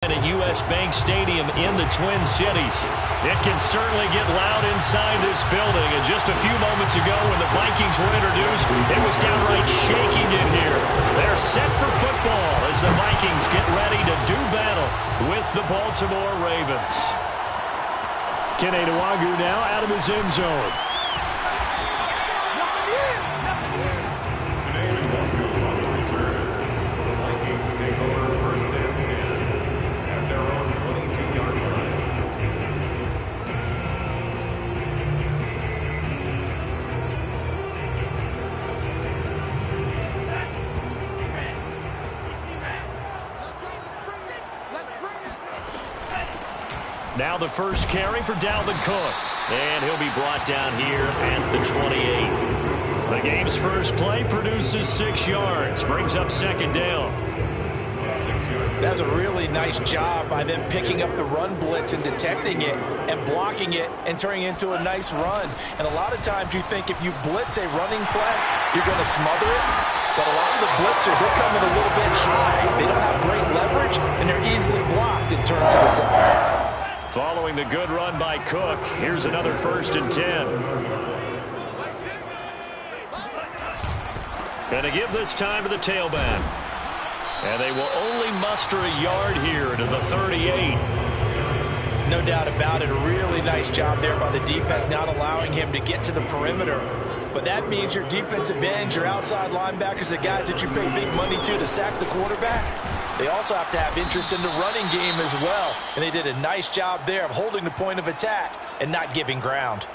At U.S. Bank Stadium in the Twin Cities. It can certainly get loud inside this building. And just a few moments ago when the Vikings were introduced, it was downright shaking in here. They're set for football as the Vikings get ready to do battle with the Baltimore Ravens. Kene Nwangwu now out of his end zone. Now the first carry for Dalvin Cook. And he'll be brought down here at the 28. The game's first play produces 6 yards. Brings up second down. That's a really nice job by them picking up the run blitz and detecting it and blocking it and turning it into a nice run. And a lot of times you think if you blitz a running play, you're going to smother it. But a lot of the blitzers, they come in a little bit high. They don't have great leverage, and they're easily blocked and turned to the side. Following the good run by Cook, here's another 1st and 10. Going to give this time to the tailback. And they will only muster a yard here to the 38. No doubt about it. A really nice job there by the defense, not allowing him to get to the perimeter. But that means your defensive ends, your outside linebackers, the guys that you pay big money to sack the quarterback, they also have to have interest in the running game as well. And they did a nice job there of holding the point of attack and not giving ground.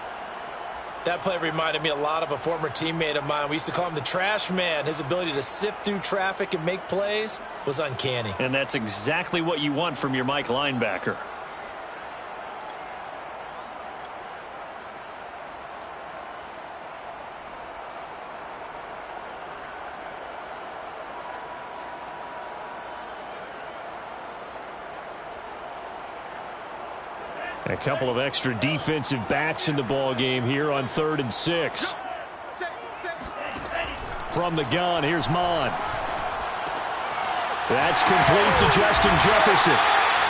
That play reminded me a lot of a former teammate of mine. We used to call him the trash man. His ability to sift through traffic and make plays was uncanny. And that's exactly what you want from your Mike linebacker. A couple of extra defensive backs in the ball game here on 3rd and 6. From the gun, here's Mon. That's complete to Justin Jefferson.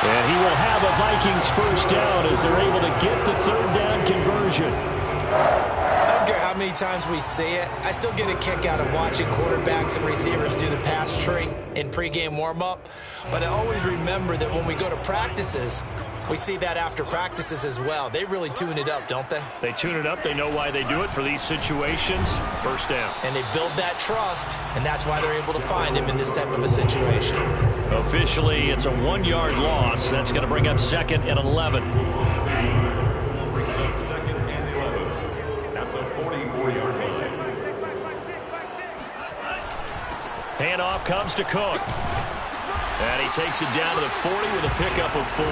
And he will have a Vikings first down as they're able to get the 3rd down conversion. I don't care how many times we say it, I still get a kick out of watching quarterbacks and receivers do the pass tree in pregame warm-up. But I always remember that when we go to practices, we see that after practices as well. They really tune it up, don't they? They tune it up. They know why they do it for these situations. First down. And they build that trust, and that's why they're able to find him in this type of a situation. Officially, it's a 1-yard loss. That's going to bring up 2nd and 11. Brings up 2nd and 11 at the 44-yard line. Handoff comes to Cook. And he takes it down to the 40 with a pickup of 4.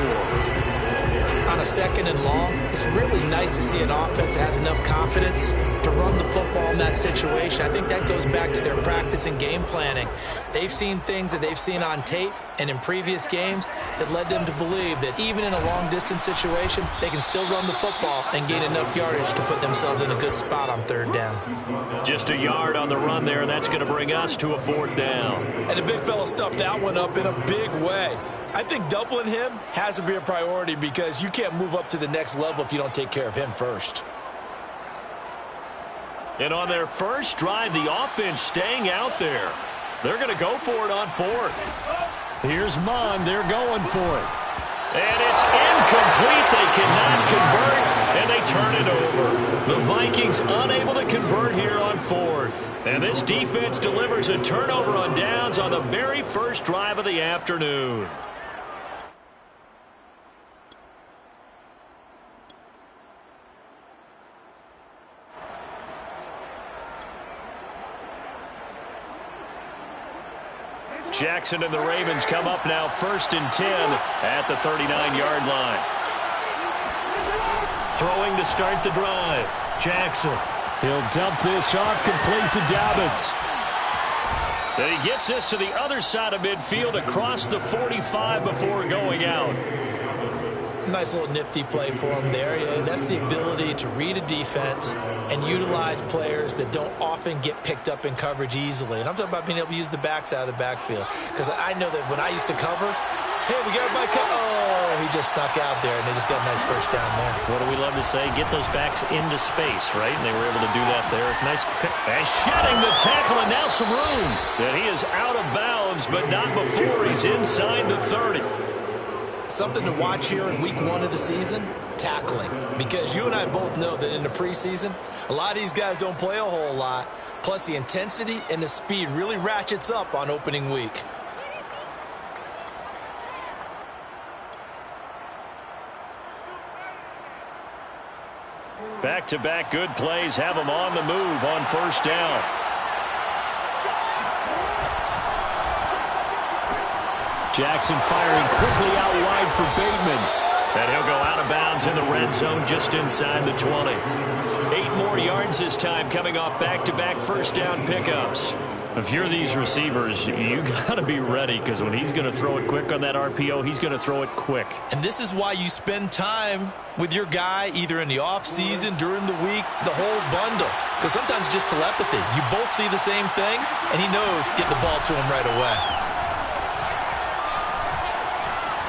On a 2nd and long, it's really nice to see an offense that has enough confidence to run the football in that situation. I think that goes back to their practice and game planning. They've seen things that they've seen on tape and in previous games that led them to believe that even in a long-distance situation, they can still run the football and gain enough yardage to put themselves in a good spot on 3rd down. Just a yard on the run there, and that's going to bring us to a 4th down. And the big fella stuffed that one up in a big way. I think doubling him has to be a priority because you can't move up to the next level if you don't take care of him first. And on their first drive, the offense staying out there. They're going to go for it on 4th. Here's Mon. They're going for it. And it's incomplete. They cannot convert, and they turn it over. The Vikings unable to convert here on 4th. And this defense delivers a turnover on downs on the very first drive of the afternoon. Jackson and the Ravens come up now 1st and 10 at the 39-yard line. Throwing to start the drive. Jackson. He'll dump this off complete to Dobbins. Then he gets this to the other side of midfield across the 45 before going out. Nice little nifty play for him there. Yeah, that's the ability to read a defense and utilize players that don't often get picked up in coverage easily. And I'm talking about being able to use the backs out of the backfield. Because I know that when I used to cover, Hey, we got my cut. Oh, he just snuck out there, and they just got a nice first down there. What do we love to say? Get those backs into space, right? And they were able to do that there. Nice pick. And shedding the tackle, and now some room. And he is out of bounds, but not before he's inside the 30. Something to watch here in week 1 of the season, tackling. Because you and I both know that in the preseason, a lot of these guys don't play a whole lot. Plus, the intensity and the speed really ratchets up on opening week. Back-to-back good plays have him on the move on first down. Jackson firing quickly out wide for Bateman. And he'll go out of bounds in the red zone just inside the 20. 8 more yards this time coming off back-to-back first down pickups. If you're these receivers, you got to be ready because when he's going to throw it quick on that RPO, he's going to throw it quick. And this is why you spend time with your guy either in the offseason, during the week, the whole bundle. Because sometimes it's just telepathy. You both see the same thing, and he knows get the ball to him right away.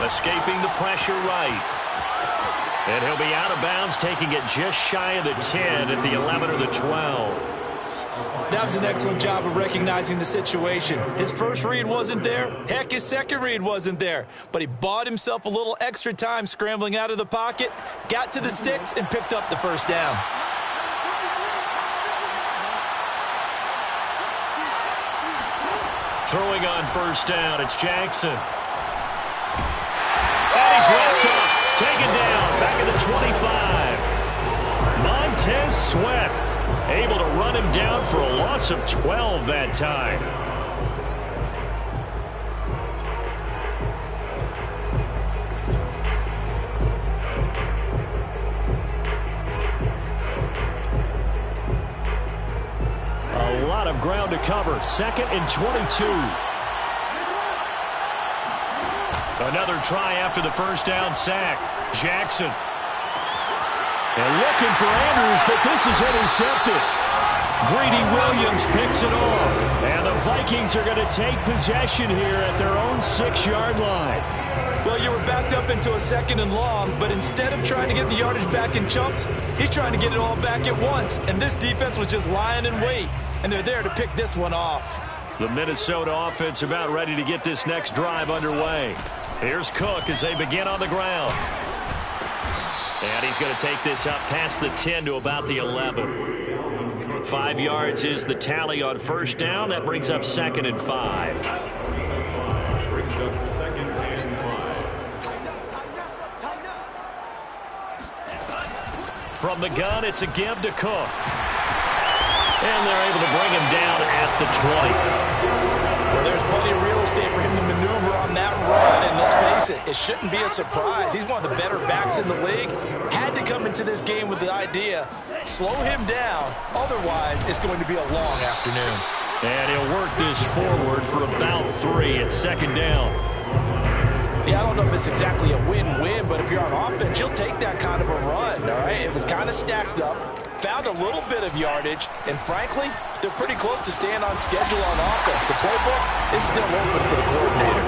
Escaping the pressure right. And he'll be out of bounds, taking it just shy of the 10 at the 11 or the 12. That was an excellent job of recognizing the situation. His first read wasn't there. Heck, his second read wasn't there. But he bought himself a little extra time scrambling out of the pocket, got to the sticks, and picked up the first down. Throwing on first down, it's Jackson. And he's wrapped up, taken down, back at the 25. Montez Sweat able to run him down for a loss of 12 that time. A lot of ground to cover. 2nd and 22. Another try after the first down sack. Jackson. And looking for Andrews, but this is intercepted. Greedy Williams picks it off. And the Vikings are going to take possession here at their own 6-yard line. Well, you were backed up into a 2nd and long, but instead of trying to get the yardage back in chunks, he's trying to get it all back at once. And this defense was just lying in wait, and they're there to pick this one off. The Minnesota offense about ready to get this next drive underway. Here's Cook as they begin on the ground. And he's going to take this up past the 10 to about the 11. 5 yards is the tally on first down. That brings up 2nd and 5. Brings up 2nd and 5. From the gun, it's a give to Cook. And they're able to bring him down at the 20. Well, there's plenty of real estate for him to maneuver on that run, and let's face it, it shouldn't be a surprise. He's one of the better backs in the league. Had to come into this game with the idea, slow him down, otherwise it's going to be a long afternoon. And he'll work this forward for about 3 at 2nd down. Yeah, I don't know if it's exactly a win-win, but if you're on offense, you'll take that kind of a run, all right? It was kind of stacked up, found a little bit of yardage, and frankly, they're pretty close to staying on schedule on offense. The playbook is still open for the coordinator.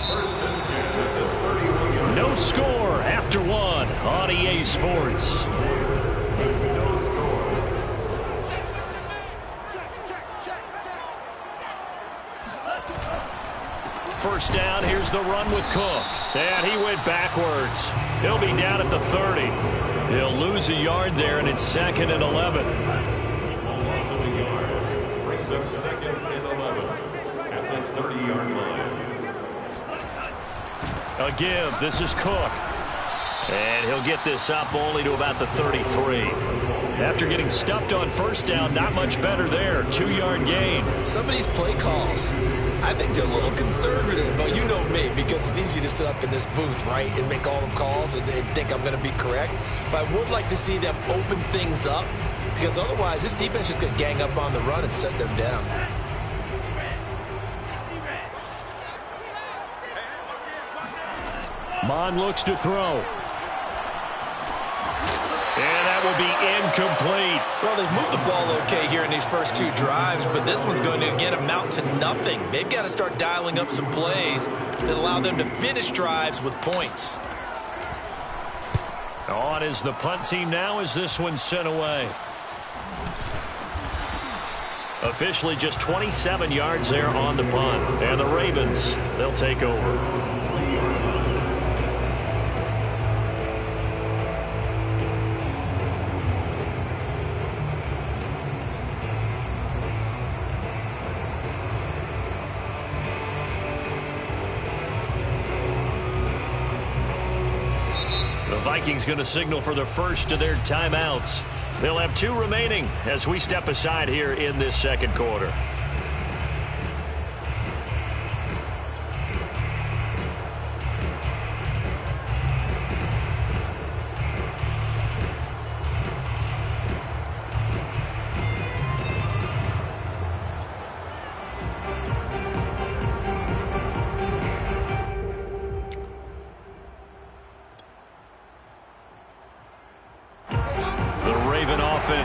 First and 10 at the 31. No score after 1 on EA Sports. No score. First down, here's the run with Cook. And he went backwards. He'll be down at the 30. He'll lose a yard there, and it's 2nd and 11. Loss of a yard. Brings up 2nd and 11 at the 30-yard line. A give. This is Cook. And he'll get this up only to about the 33. After getting stuffed on first down, not much better there. 2-yard gain. Some of these play calls, I think they're a little conservative, but you know me, because it's easy to sit up in this booth, right, and make all the calls and think I'm going to be correct. But I would like to see them open things up, because otherwise this defense is going to gang up on the run and set them down. Mon looks to throw. And that will be incomplete. Well, they've moved the ball okay here in these first two drives, but this one's going to, again, amount to nothing. They've got to start dialing up some plays that allow them to finish drives with points. On is the punt team now as this one's sent away. Officially just 27 yards there on the punt. And the Ravens, they'll take over. The Vikings going to signal for the first of their timeouts. They'll have 2 remaining as we step aside here in this second quarter.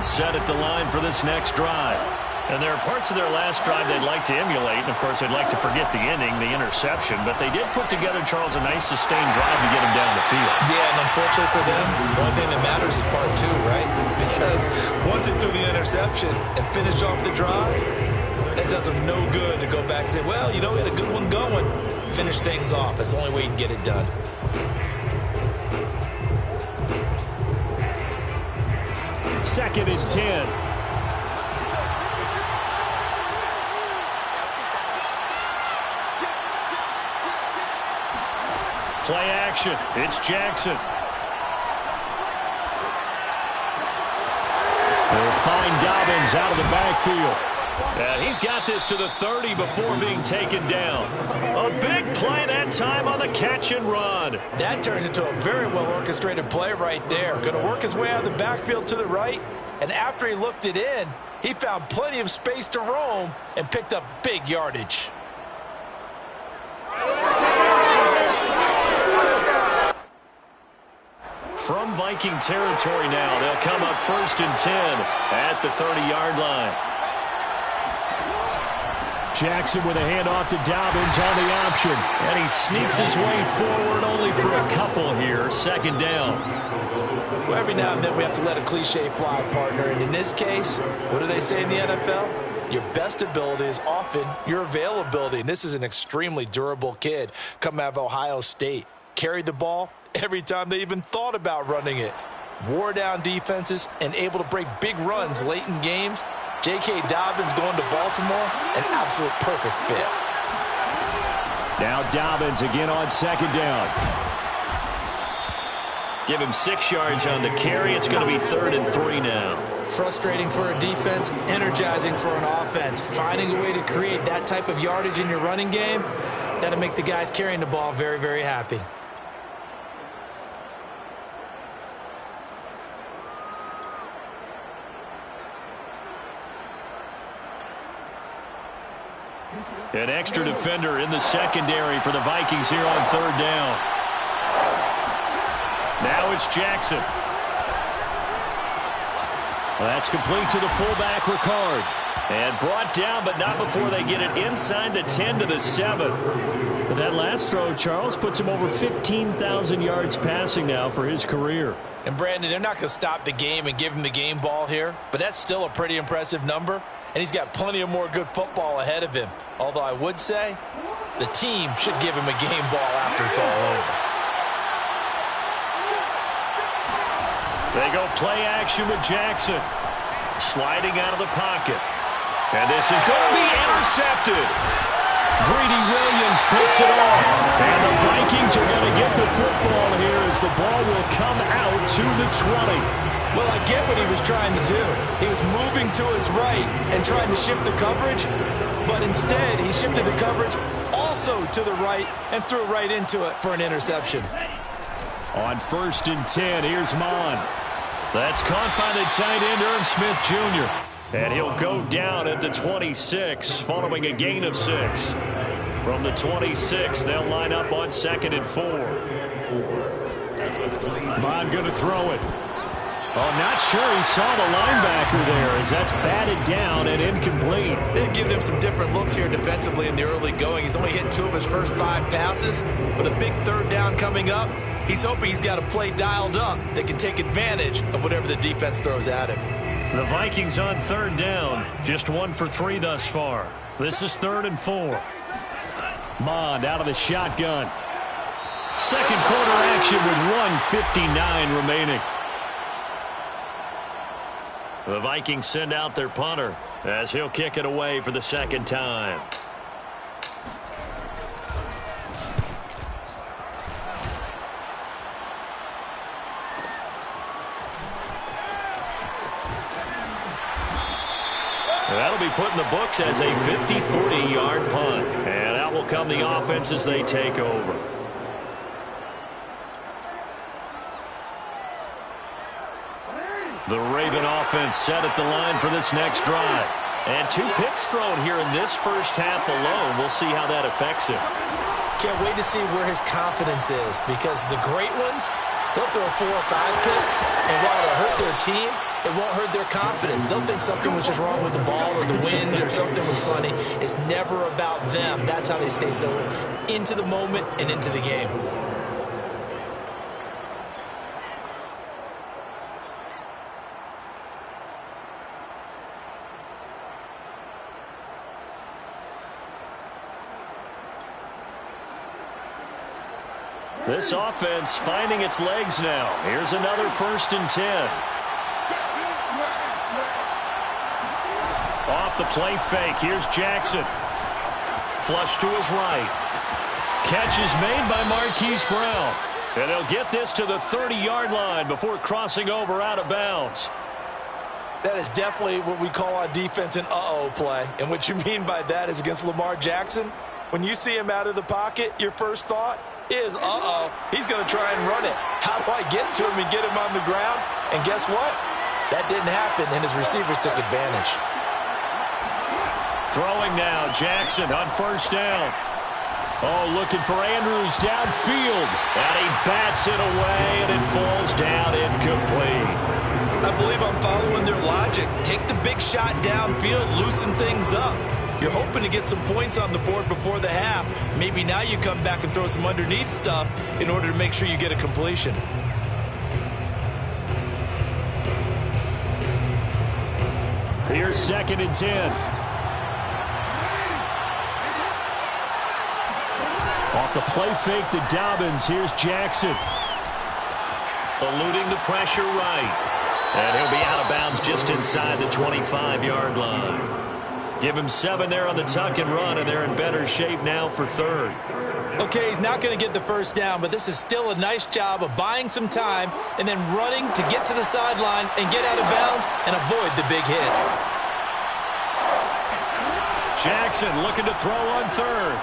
Set at the line for this next drive. And there are parts of their last drive they'd like to emulate. And, of course, they'd like to forget the inning, the interception. But they did put together, Charles, a nice sustained drive to get him down the field. Yeah, and unfortunately for them, the only thing that matters is part 2, right? Because once they threw the interception and finished off the drive, that does them no good to go back and say, well, you know, we had a good one going. Finish things off. That's the only way you can get it done. Second and 10. Play action. It's Jackson. They'll find Dobbins out of the backfield. He's got this to the 30 before being taken down. A big play that time on the catch and run. That turned into a very well-orchestrated play right there. Going to work his way out of the backfield to the right, and after he looked it in, he found plenty of space to roam and picked up big yardage. From Viking territory now, they'll come up 1st and 10 at the 30-yard line. Jackson with a handoff to Dobbins on the option. And he sneaks his way forward only for a couple here. 2nd down. Well, every now and then we have to let a cliche fly, partner. And in this case, what do they say in the NFL? Your best ability is often your availability. And this is an extremely durable kid coming out of Ohio State. Carried the ball every time they even thought about running it. Wore down defenses and able to break big runs late in games. J.K. Dobbins going to Baltimore, an absolute perfect fit. Now Dobbins again on 2nd down. Give him 6 yards on the carry. It's going to be 3rd and 3 now. Frustrating for a defense, energizing for an offense. Finding a way to create that type of yardage in your running game, that'll make the guys carrying the ball very, very happy. An extra defender in the secondary for the Vikings here on 3rd down. Now it's Jackson. Well, that's complete to the fullback, Ricard. And brought down, but not before they get it inside the 10 to the 7. But that last throw, Charles, puts him over 15,000 yards passing now for his career. And, Brandon, they're not going to stop the game and give him the game ball here, but that's still a pretty impressive number, and he's got plenty of more good football ahead of him. Although I would say the team should give him a game ball after it's all over. They go play action with Jackson. Sliding out of the pocket. And this is going to be intercepted. Greedy Williams puts it off. And the Vikings are going to get the football here as the ball will come out to the 20. Well, I get what he was trying to do. He was moving to his right and trying to shift the coverage, but instead he shifted the coverage also to the right and threw right into it for an interception. On 1st and 10, here's Mon. That's caught by the tight end, Irv Smith Jr. And he'll go down at the 26 following a gain of 6. From the 26, they'll line up on 2nd and 4. Mon going to throw it. Oh, not sure he saw the linebacker there as that's batted down and incomplete. They've given him some different looks here defensively in the early going. He's only hit 2 of his first 5 passes. With a big 3rd down coming up, he's hoping he's got a play dialed up that can take advantage of whatever the defense throws at him. The Vikings on 3rd down. Just 1 for 3 thus far. This is 3rd and 4. Mond out of the shotgun. Second quarter action with 1:59 remaining. The Vikings send out their punter as he'll kick it away for the 2nd time. That'll be put in the books as a 53-yard punt. And out will come the offense as they take over. The Raven offense set at the line for this next drive. And 2 picks thrown here in this first half alone. We'll see how that affects him. Can't wait to see where his confidence is, because the great ones, they'll throw 4 or 5 picks, and while it'll hurt their team, it won't hurt their confidence. They'll think something was just wrong with the ball or the wind or something was funny. It's never about them. That's how they stay so into the moment and into the game. This offense finding its legs now. Here's another 1st and 10. Off the play fake. Here's Jackson. Flush to his right. Catch is made by Marquise Brown. And they'll get this to the 30-yard line before crossing over out of bounds. That is definitely what we call on defense an uh-oh play. And what you mean by that is against Lamar Jackson, when you see him out of the pocket, your first thought is, uh-oh, he's going to try and run it. How do I get to him and get him on the ground? And guess what? That didn't happen, and his receivers took advantage. Throwing now, Jackson on 1st down. Oh, looking for Andrews downfield. And he bats it away, and it falls down incomplete. I believe I'm following their logic. Take the big shot downfield, loosen things up. You're hoping to get some points on the board before the half. Maybe now you come back and throw some underneath stuff in order to make sure you get a completion. Here's 2nd and 10. Off the play fake to Dobbins. Here's Jackson. Eluding the pressure right. And he'll be out of bounds just inside the 25-yard line. Give him 7 there on the tuck and run, and they're in better shape now for 3rd. Okay, he's not going to get the 1st down, but this is still a nice job of buying some time and then running to get to the sideline and get out of bounds and avoid the big hit. Jackson looking to throw on 3rd.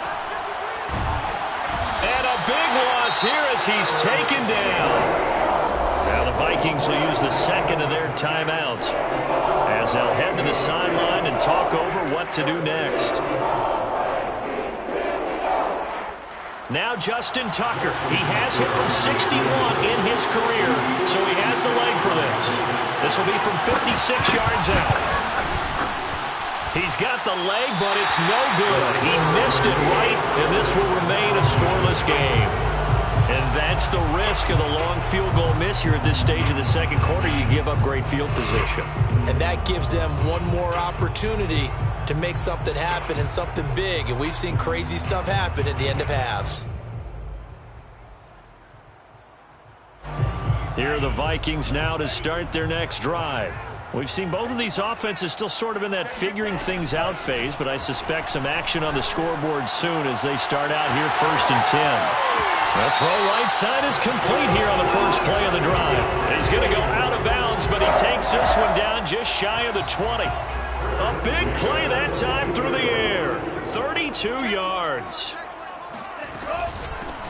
And a big loss here as he's taken down. Now the Vikings will use the 2nd of their timeouts as they'll head to the sideline and talk over what to do next. Now Justin Tucker. He has hit from 61 in his career, so he has the leg for this. This will be from 56 yards out. He's got the leg, but it's no good. He missed it right, and this will remain a scoreless game. And that's the risk of the long field goal miss here at this stage of the 2nd quarter. You give up great field position. And that gives them one more opportunity to make something happen and something big. And we've seen crazy stuff happen at the end of halves. Here are the Vikings now to start their next drive. We've seen both of these offenses still sort of in that figuring things out phase, but I suspect some action on the scoreboard soon as they start out here 1st and 10. That throw right side is complete here on the first play of the drive. He's going to go out of bounds, but he takes this one down just shy of the 20. A big play that time through the air. 32 yards.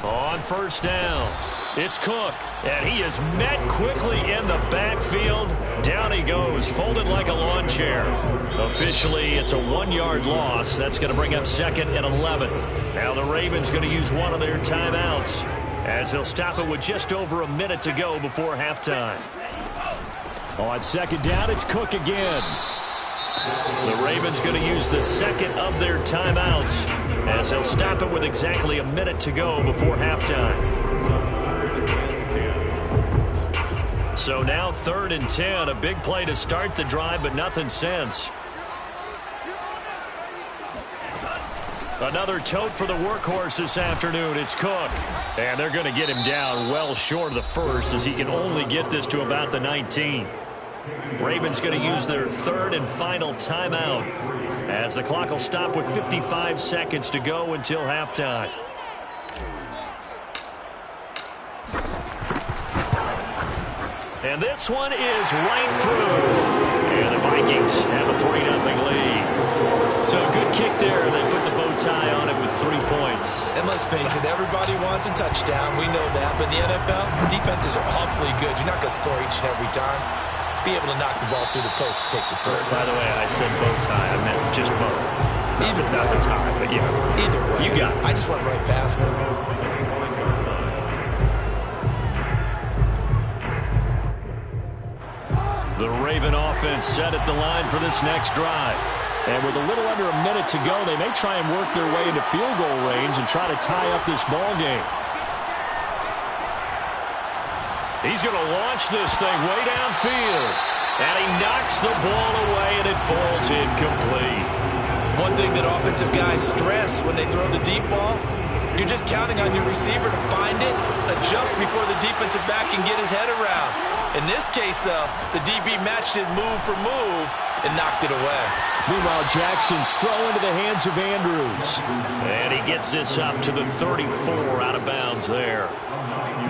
On 1st down, it's Cook, and he is met quickly in the backfield. Down he goes, folded like a lawn chair. Officially, it's a 1-yard loss. That's going to bring up 2nd and 11. Now the Ravens going to use one of their timeouts as they'll stop it with just over a minute to go before halftime. On second down, it's Cook again. The Ravens going to use the second of their timeouts as they'll stop it with exactly a minute to go before halftime. So now 3rd and 10, a big play to start the drive, but nothing since. Another tote for the workhorse this afternoon. It's Cook. And they're going to get him down well short of the first as he can only get this to about the 19. Ravens going to use their 3rd and final timeout as the clock will stop with 55 seconds to go until halftime. And this one is right through. And the Vikings have a 3-0 lead. So a good kick there. They put the bow tie on it with 3 points. And let's face it, everybody wants a touchdown. We know that. But in the NFL, defenses are awfully good. You're not going to score each and every time. Be able to knock the ball through the post and take the turn. By the way, I said bow tie. I meant just bow. Not the tie, but yeah. Either way. You got it. I just went right past it. The Raven offense set at the line for this next drive. And with a little under a minute to go, they may try and work their way into field goal range and try to tie up this ball game. He's going to launch this thing way downfield. And he knocks the ball away, and it falls incomplete. One thing that offensive guys stress when they throw the deep ball, you're just counting on your receiver to find it, adjust before the defensive back can get his head around. In this case, though, the DB matched it move for move and knocked it away. Meanwhile, Jackson's throw into the hands of Andrews. And he gets this up to the 34 out of bounds there.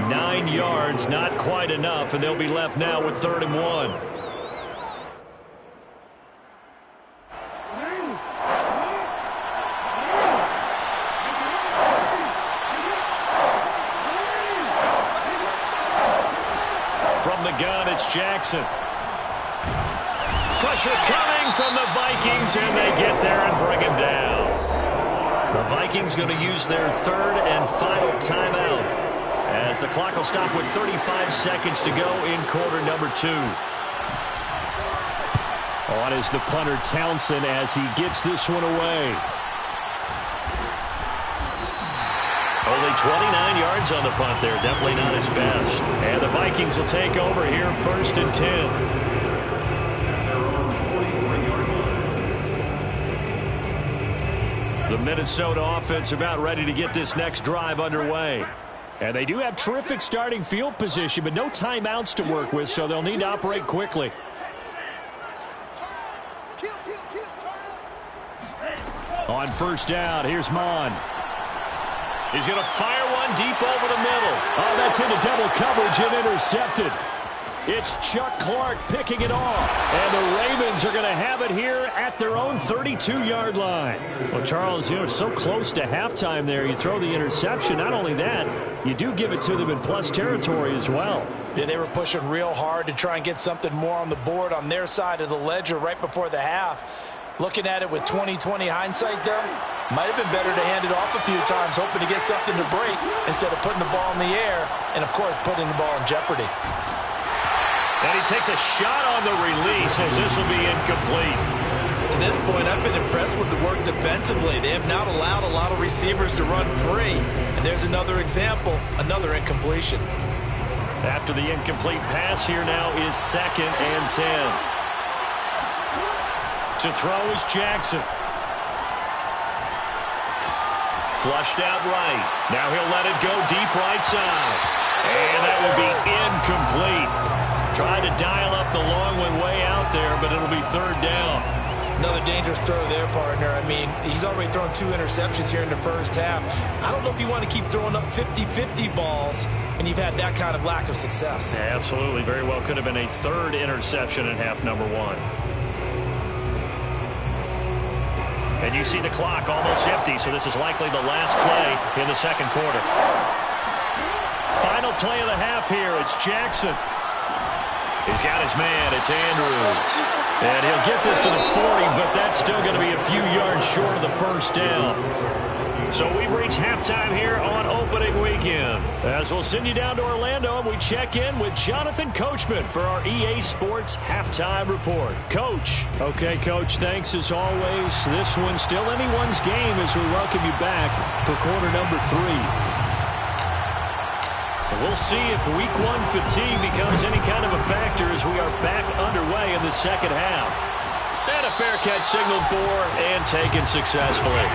9 yards, not quite enough, and they'll be left now with 3rd and 1. From the gun, it's Jackson. Pressure coming from the Vikings, and they get there and bring him down. The Vikings going to use their 3rd and final timeout as the clock will stop with 35 seconds to go in quarter number 2. On is the punter Townsend as he gets this one away. Only 29 yards on the punt there. Definitely not his best. And the Vikings will take over here 1st and 10. The Minnesota offense about ready to get this next drive underway. And they do have terrific starting field position, but no timeouts to work with, so they'll need to operate quickly. On 1st down, here's Mon. He's going to fire one deep over the middle. Oh, that's into double coverage and intercepted. It's Chuck Clark picking it off. And the Ravens are going to have it here at their own 32-yard line. Well, Charles, so close to halftime there. You throw the interception. Not only that, you do give it to them in plus territory as well. Yeah, they were pushing real hard to try and get something more on the board on their side of the ledger right before the half. Looking at it with 20/20 hindsight, though, might have been better to hand it off a few times, hoping to get something to break instead of putting the ball in the air and, of course, putting the ball in jeopardy. And he takes a shot on the release as this will be incomplete. To this point, I've been impressed with the work defensively. They have not allowed a lot of receivers to run free. And there's another example, another incompletion. After the incomplete pass, here now is 2nd and 10. To throw is Jackson. Flushed out right. Now he'll let it go deep right side. And that will be incomplete. Trying to dial up the long one way out there, but it'll be 3rd down. Another dangerous throw there, partner. I mean, he's already thrown 2 interceptions here in the first half. I don't know if you want to keep throwing up 50-50 balls when you've had that kind of lack of success. Yeah, absolutely. Very well could have been a 3rd interception in half number 1. And you see the clock almost empty, so this is likely the last play in the 2nd quarter. Final play of the half here. It's Jackson. He's got his man. It's Andrews. And he'll get this to the 40, but that's still going to be a few yards short of the 1st down. So we've reached halftime here on opening weekend. As we'll send you down to Orlando, and we check in with Jonathan Coachman for our EA Sports Halftime Report. Coach. Okay, Coach, thanks as always. This one's still anyone's game as we welcome you back for quarter number 3. We'll see if week 1 fatigue becomes any kind of a factor as we are back underway in the second half. And a fair catch signaled for and taken successfully.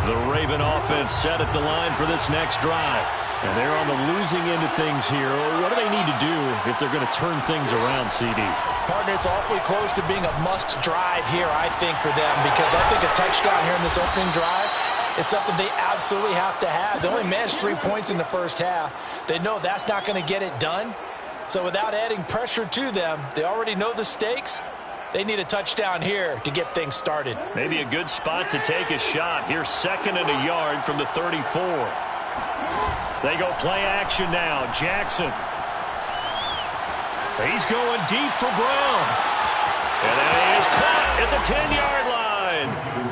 The Raven offense set at the line for this next drive. And they're on the losing end of things here. What do they need to do if they're going to turn things around, CD? Partner, it's awfully close to being a must drive here, I think, for them, because I think a touchdown here in this opening drive is something they absolutely have to have. They only managed 3 points in the first half. They know that's not going to get it done. So without adding pressure to them, they already know the stakes. They need a touchdown here to get things started. Maybe a good spot to take a shot. Here's 2nd and a yard from the 34. They go play action now. Jackson. He's going deep for Brown. And that is caught at the 10-yard line.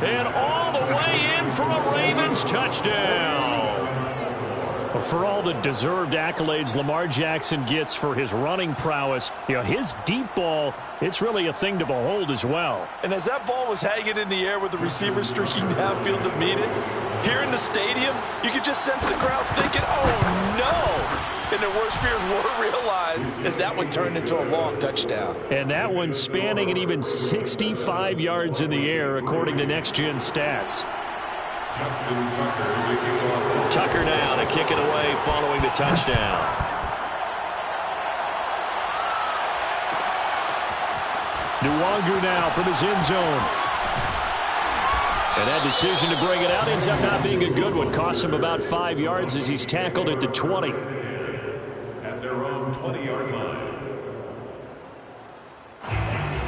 And all the way in for a Ravens touchdown. For all the deserved accolades Lamar Jackson gets for his running prowess, his deep ball, it's really a thing to behold as well. And as that ball was hanging in the air with the receiver streaking downfield to meet it, here in the stadium, you could just sense the crowd thinking, oh, no. And their worst fears were realized as that one turned into a long touchdown. And that one spanning an even 65 yards in the air, according to Next Gen Stats. Justin Tucker to kick off. Tucker now to kick it away following the touchdown. Nwangu now from his end zone. And that decision to bring it out ends up not being a good one. Costs him about 5 yards as he's tackled at the 20. At their own 20-yard line.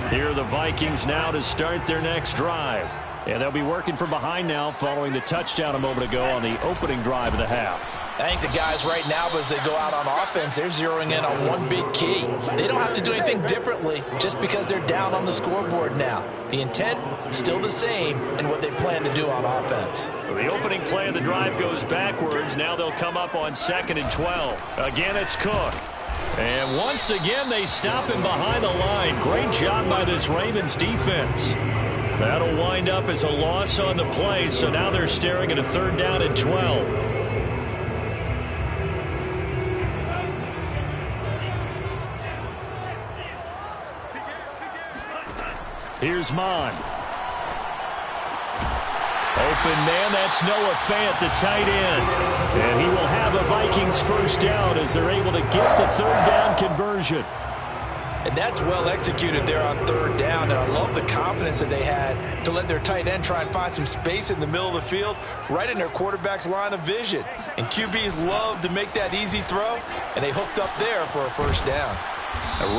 Here are the Vikings now to start their next drive. And they'll be working from behind now following the touchdown a moment ago on the opening drive of the half. I think the guys right now, as they go out on offense, they're zeroing in on one big key. They don't have to do anything differently just because they're down on the scoreboard now. The intent, still the same in what they plan to do on offense. So the opening play of the drive goes backwards. Now they'll come up on 2nd and 12. Again, it's Cook. And once again, they stop him behind the line. Great job by this Ravens defense. That'll wind up as a loss on the play, so now they're staring at a 3rd down and 12. Here's Mon. Open man, that's Noah Fant, the tight end. And he will have a Vikings 1st down as they're able to get the 3rd down conversion. And that's well executed there on 3rd down. And I love the confidence that they had to let their tight end try and find some space in the middle of the field, right in their quarterback's line of vision. And QBs love to make that easy throw, and they hooked up there for a 1st down.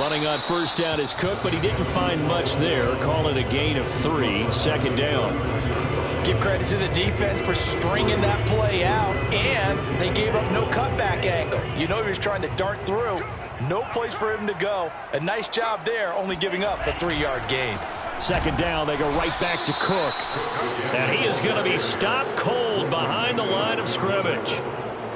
Running on 1st down is Cook, but he didn't find much there. Call it a gain of 3, 2nd down. Give credit to the defense for stringing that play out, and they gave up no cutback angle. You know he was trying to dart through. No place for him to go. A nice job there, only giving up a 3-yard gain. 2nd down, they go right back to Cook. And he is going to be stopped cold behind the line of scrimmage.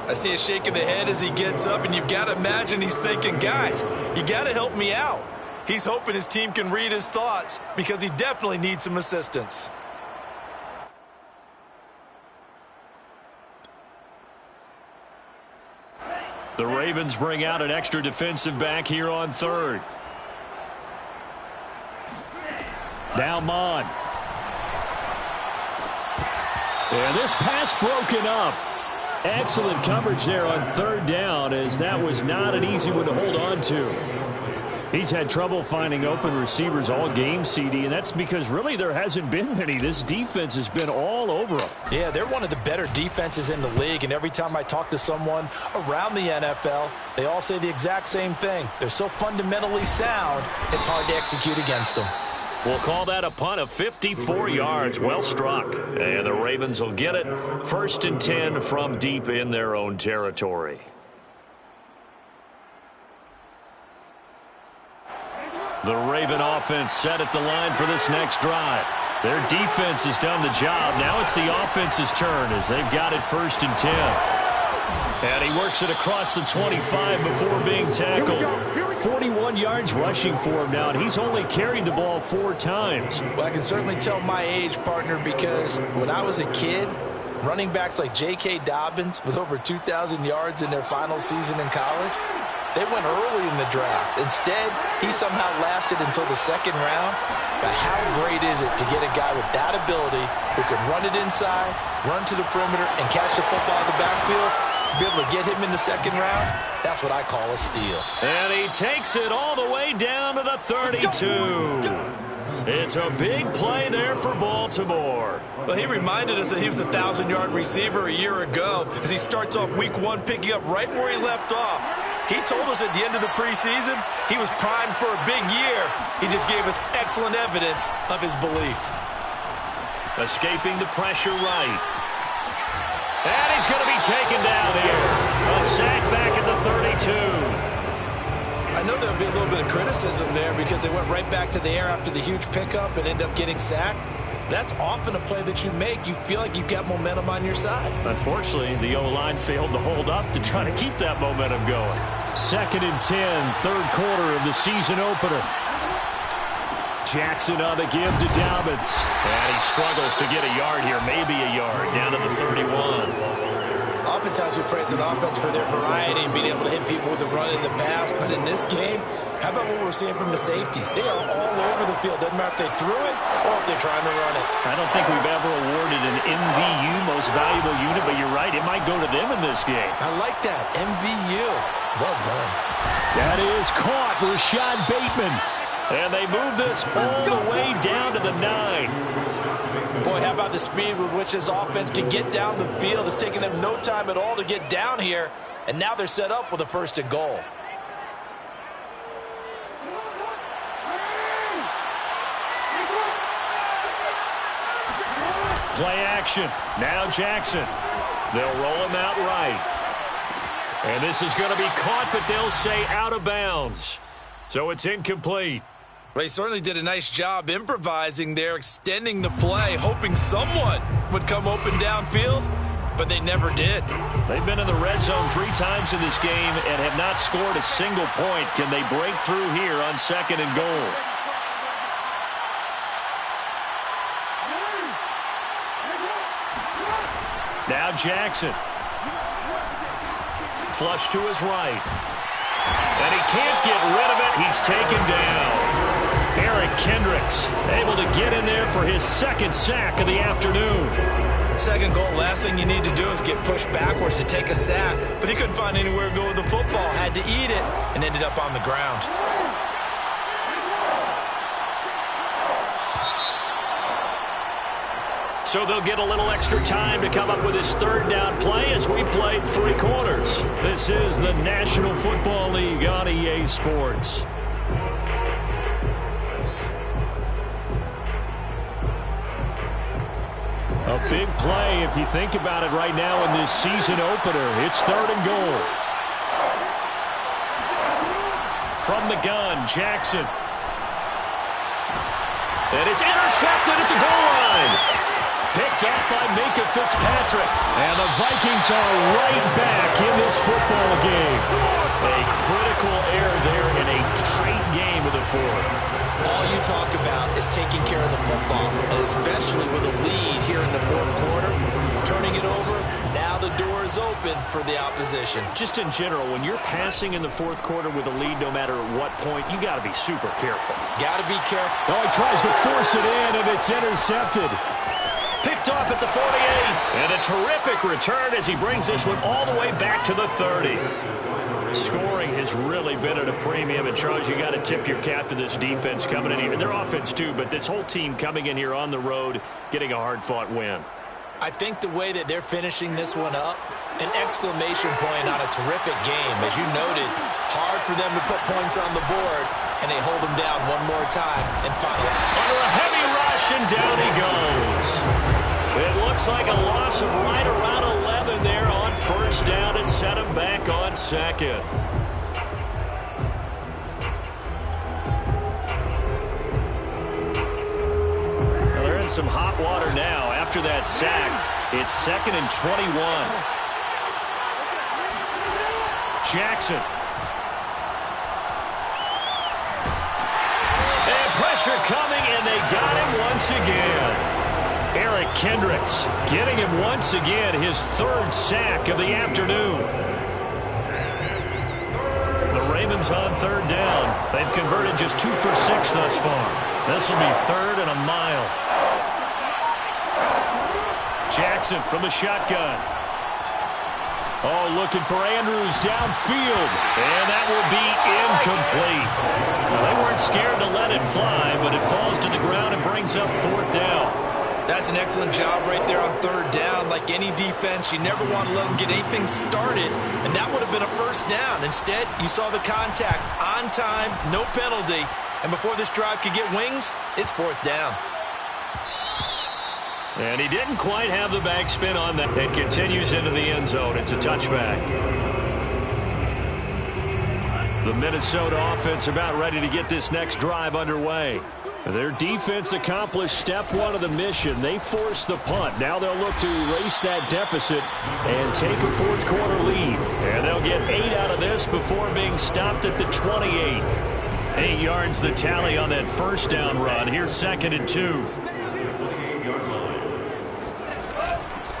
I see a shake of the head as he gets up, and you've got to imagine he's thinking, guys, you got to help me out. He's hoping his team can read his thoughts because he definitely needs some assistance. The Ravens bring out an extra defensive back here on 3rd. Now Mon. And this pass broken up. Excellent coverage there on 3rd down, as that was not an easy one to hold on to. He's had trouble finding open receivers all game, CD, and that's because really there hasn't been many. This defense has been all over them. Yeah, they're one of the better defenses in the league, and every time I talk to someone around the NFL, they all say the exact same thing. They're so fundamentally sound, it's hard to execute against them. We'll call that a punt of 54 yards. Well struck. And the Ravens will get it. 1st and 10 from deep in their own territory. The Raven offense set at the line for this next drive. Their defense has done the job. Now it's the offense's turn as they've got it 1st and 10. And he works it across the 25 before being tackled. 41 yards rushing for him now, and he's only carried the ball 4 times. Well, I can certainly tell my age, partner, because when I was a kid, running backs like J.K. Dobbins with over 2,000 yards in their final season in college, they went early in the draft. Instead, he somehow lasted until the 2nd round. But how great is it to get a guy with that ability who can run it inside, run to the perimeter, and catch the football in the backfield? Be able to get him in the 2nd round, that's what I call a steal. And he takes it all the way down to the 32. It's a big play there for Baltimore. Well, he reminded us that he was a 1,000-yard receiver a year ago as he starts off week 1 picking up right where he left off. He told us at the end of the preseason he was primed for a big year. He just gave us excellent evidence of his belief. Escaping the pressure right. And he's going to be taken down here. A sack back at the 32. I know there'll be a little bit of criticism there because they went right back to the air after the huge pickup and end up getting sacked. That's often a play that you make. You feel like you've got momentum on your side. Unfortunately, the O-line failed to hold up to try to keep that momentum going. 2nd and 10, 3rd quarter of the season opener. Jackson on the give to Dobbins. And he struggles to get a yard here, maybe a yard, down to the 31. Oftentimes we praise an offense for their variety and being able to hit people with the run in the pass. But in this game, how about what we're seeing from the safeties? They are all over the field. Doesn't matter if they threw it or if they're trying to run it. I don't think we've ever awarded an MVU, most valuable unit, but you're right, it might go to them in this game. I like that, MVU. Well done. That is caught, Rashad Bateman. And they move this all the way down to the 9. Boy, how about the speed with which this offense can get down the field? It's taken them no time at all to get down here. And now they're set up with a 1st and goal. Play action. Now Jackson. They'll roll him out right. And this is going to be caught, but they'll say out of bounds. So it's incomplete. Well, he certainly did a nice job improvising there, extending the play, hoping someone would come open downfield, but they never did. They've been in the red zone 3 times in this game and have not scored a single point. Can they break through here on 2nd and goal? Now Jackson. Flush to his right. And he can't get rid of it. He's taken down. Eric Kendricks able to get in there for his 2nd sack of the afternoon. 2nd goal, last thing you need to do is get pushed backwards to take a sack. But he couldn't find anywhere to go with the football. Had to eat it and ended up on the ground. So they'll get a little extra time to come up with his 3rd down play as we played 3 quarters. This is the National Football League on EA Sports. A big play if you think about it right now in this season opener. It's 3rd and goal. From the gun, Jackson. And it's intercepted at the goal line. Picked up by Minka Fitzpatrick. And the Vikings are right back in this football game. A critical error there in a tight game of the 4th. All you talk about is taking care of the football, and especially with a lead here in the 4th quarter. Turning it over, now the door is open for the opposition. Just in general, when you're passing in the 4th quarter with a lead, no matter at what point, you got to be super careful. Got to be careful. Oh, he tries to force it in, and it's intercepted. Picked off at the 48. And a terrific return as he brings this one all the way back to the 30. Scoring has really been at a premium, and Charles, you got to tip your cap to this defense coming in here. Their offense too, but this whole team coming in here on the road, getting a hard-fought win. I think the way that they're finishing this one up, an exclamation point on a terrific game. As you noted, hard for them to put points on the board, and they hold them down one more time and finally. Under a heavy rush, and down he goes. It looks like a loss of right around 11 there on 1st down to set him back on 2nd. some hot water now after that sack. It's 2nd and 21. Jackson. And pressure coming, and they got him once again. Eric Kendricks getting him once again, his 3rd sack of the afternoon. The Ravens on 3rd down. They've converted just 2 for 6 thus far. This will be 3rd and a mile. Jackson from the shotgun. Oh, looking for Andrews downfield. And that will be incomplete. Well, they weren't scared to let it fly, but it falls to the ground and brings up 4th down. That's an excellent job right there on 3rd down. Like any defense, you never want to let them get anything started, and that would have been a 1st down. Instead, you saw the contact on time, no penalty, and before this drive could get wings, it's 4th down. And he didn't quite have the backspin on that. It continues into the end zone. It's a touchback. The Minnesota offense about ready to get this next drive underway. Their defense accomplished step 1 of the mission. They forced the punt. Now they'll look to erase that deficit and take a 4th quarter lead. And they'll get 8 out of this before being stopped at the 28. 8 yards the tally on that 1st down run. Here's 2nd and 2.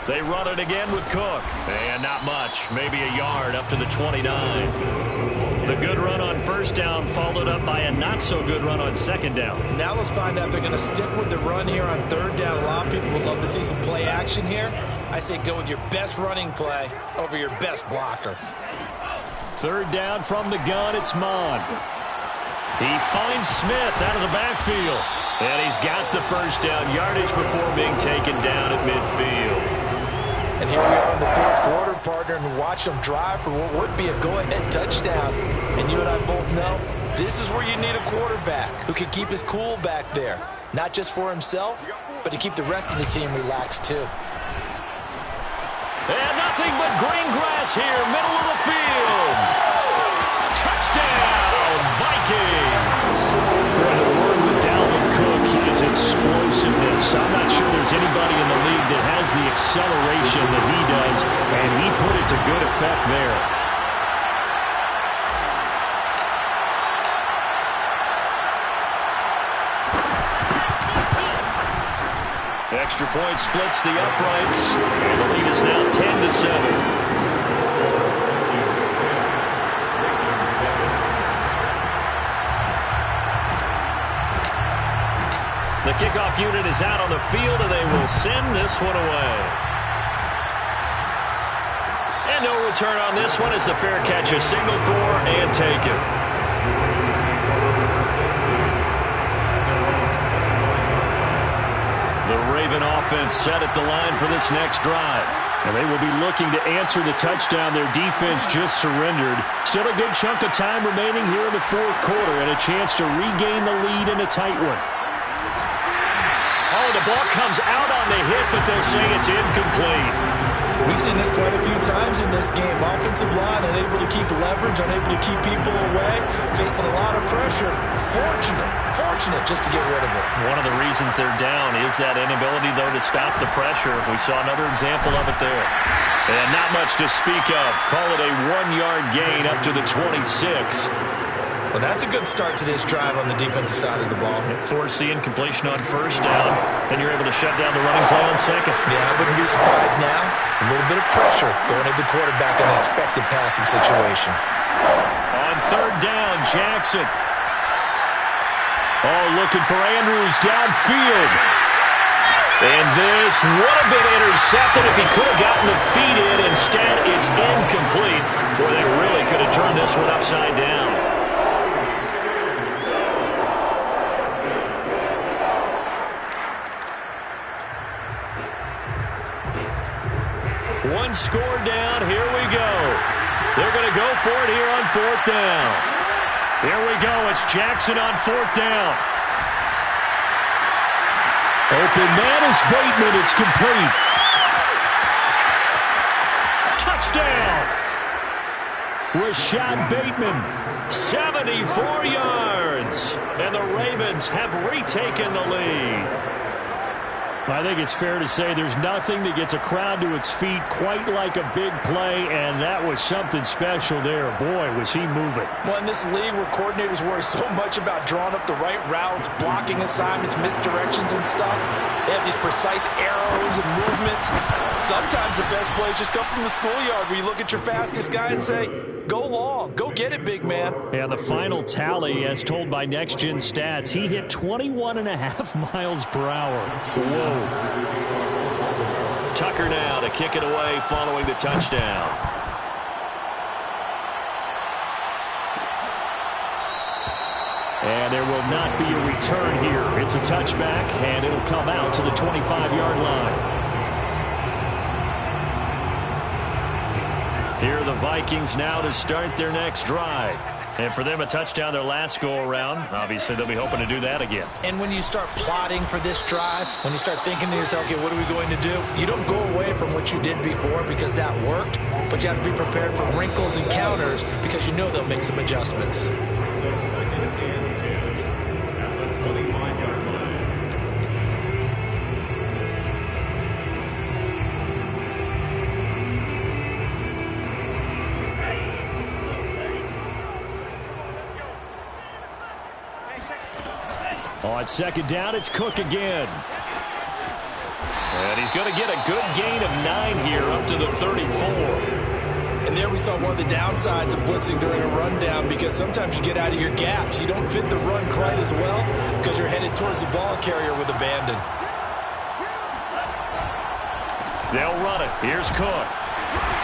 They run it again with Cook. And not much. Maybe a yard up to the 29. The good run on 1st down followed up by a not-so-good run on 2nd down. Now let's find out if they're going to stick with the run here on 3rd down. A lot of people would love to see some play action here. I say go with your best running play over your best blocker. 3rd down from the gun, it's Mond. He finds Smith out of the backfield. And he's got the 1st down yardage before being taken down at midfield. And here we are in the 4th quarter, partner, and watch them drive for what would be a go-ahead touchdown. And you and I both know this is where you need a quarterback who can keep his cool back there. Not just for himself, but to keep the rest of the team relaxed, too. And nothing but green grass here, middle of the field. Touchdown, Vikings. His explosiveness. I'm not sure there's anybody in the league that has the acceleration that he does, and he put it to good effect there. Extra point splits the uprights, and the lead is now 10-7. The kickoff unit is out on the field, and they will send this one away. And no return on this one as the fair catch is signaled for and taken. The Raven offense set at the line for this next drive. And they will be looking to answer the touchdown their defense just surrendered. Still a good chunk of time remaining here in the 4th quarter and a chance to regain the lead in a tight one. Oh, the ball comes out on the hit, but they'll say it's incomplete. We've seen this quite a few times in this game. Offensive line unable to keep leverage, unable to keep people away, facing a lot of pressure. Fortunate just to get rid of it. One of the reasons they're down is that inability, though, to stop the pressure. We saw another example of it there. And not much to speak of. Call it a 1-yard gain up to the 26. Well, that's a good start to this drive on the defensive side of the ball. Force the incompletion on 1st down. Then you're able to shut down the running play on 2nd. Yeah, I wouldn't be surprised now. A little bit of pressure going at the quarterback in an expected passing situation. On 3rd down, Jackson. Oh, looking for Andrews downfield. And this would have been intercepted if he could have gotten the feet in. Instead, it's incomplete. Boy, they really could have turned this one upside down. One score down. Here we go. They're going to go for it here on 4th down. Here we go. It's Jackson on 4th down. Open man is Bateman. It's complete. Touchdown. Rashad Bateman, 74 yards. And the Ravens have retaken the lead. I think it's fair to say there's nothing that gets a crowd to its feet quite like a big play, and that was something special there. Boy, was he moving. Well, in this league where coordinators worry so much about drawing up the right routes, blocking assignments, misdirections and stuff, they have these precise arrows and movements. Sometimes the best plays just come from the schoolyard where you look at your fastest guy and say, go long, go get it, big man. And the final tally, as told by Next Gen Stats, he hit 21.5 miles per hour. Whoa. Tucker now to kick it away following the touchdown. And there will not be a return here. It's a touchback, and it'll come out to the 25-yard line. Here are the Vikings now to start their next drive. And for them, a touchdown their last go-around. Obviously, they'll be hoping to do that again. And when you start plotting for this drive, when you start thinking to yourself, okay, what are we going to do? You don't go away from what you did before because that worked, but you have to be prepared for wrinkles and counters because you know they'll make some adjustments. So second and 10 at the 25-yard line. On second down, it's Cook again. And he's going to get a good gain of 9 here up to the 34. And there we saw one of the downsides of blitzing during a rundown because sometimes you get out of your gaps. You don't fit the run quite as well because you're headed towards the ball carrier with abandon. They'll run it. Here's Cook.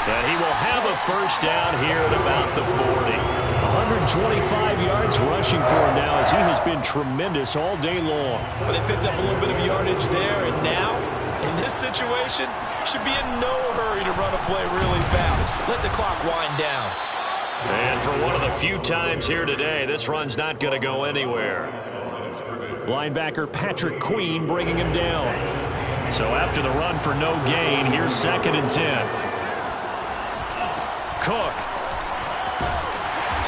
And he will have a first down here at about the 40. 125 yards rushing for him now as he has been tremendous all day long. But they picked up a little bit of yardage there, and now, in this situation, should be in no hurry to run a play really fast. Let the clock wind down. And for one of the few times here today, this run's not going to go anywhere. Linebacker Patrick Queen bringing him down. So after the run for no gain, here's second and 10. Cook.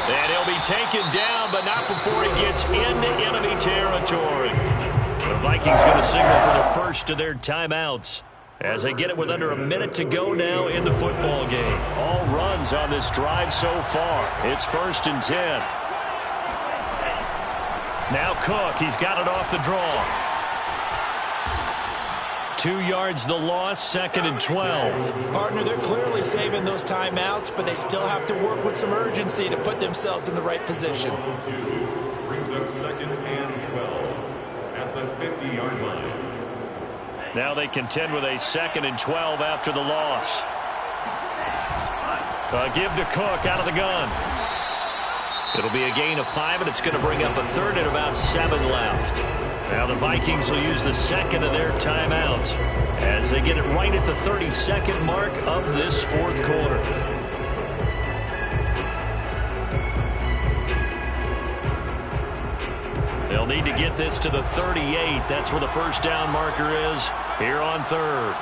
And he'll be taken down, but not before he gets into enemy territory. The Vikings going to signal for the first of their timeouts as they get it with under a minute to go now in the football game. All runs on this drive so far. It's first and 10. Now Cook, he's got it off the draw. 2 yards the loss, second and 12. Partner, they're clearly saving those timeouts, but they still have to work with some urgency to put themselves in the right position. Brings up second and 12 at the 50-yard line. Now they contend with a second and 12 after the loss. Give to Cook out of the gun. It'll be a gain of 5, and it's going to bring up a third and about 7 left. Now the Vikings will use the second of their timeouts as they get it right at the 32nd mark of this fourth quarter. They'll need to get this to the 38. That's where the first down marker is here on third.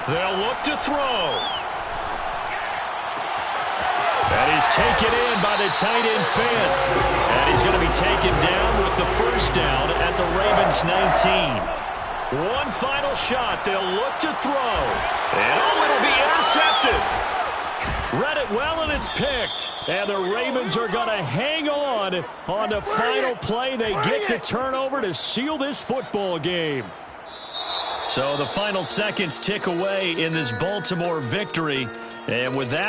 They'll look to throw. And he's taken in by the tight end Fant. And he's going to be taken down with the first down at the Ravens 19. One final shot. They'll look to throw. And it'll be intercepted. Read it well, and it's picked. And the Ravens are going to hang on the final play. They get the turnover to seal this football game. So the final seconds tick away in this Baltimore victory. And with that,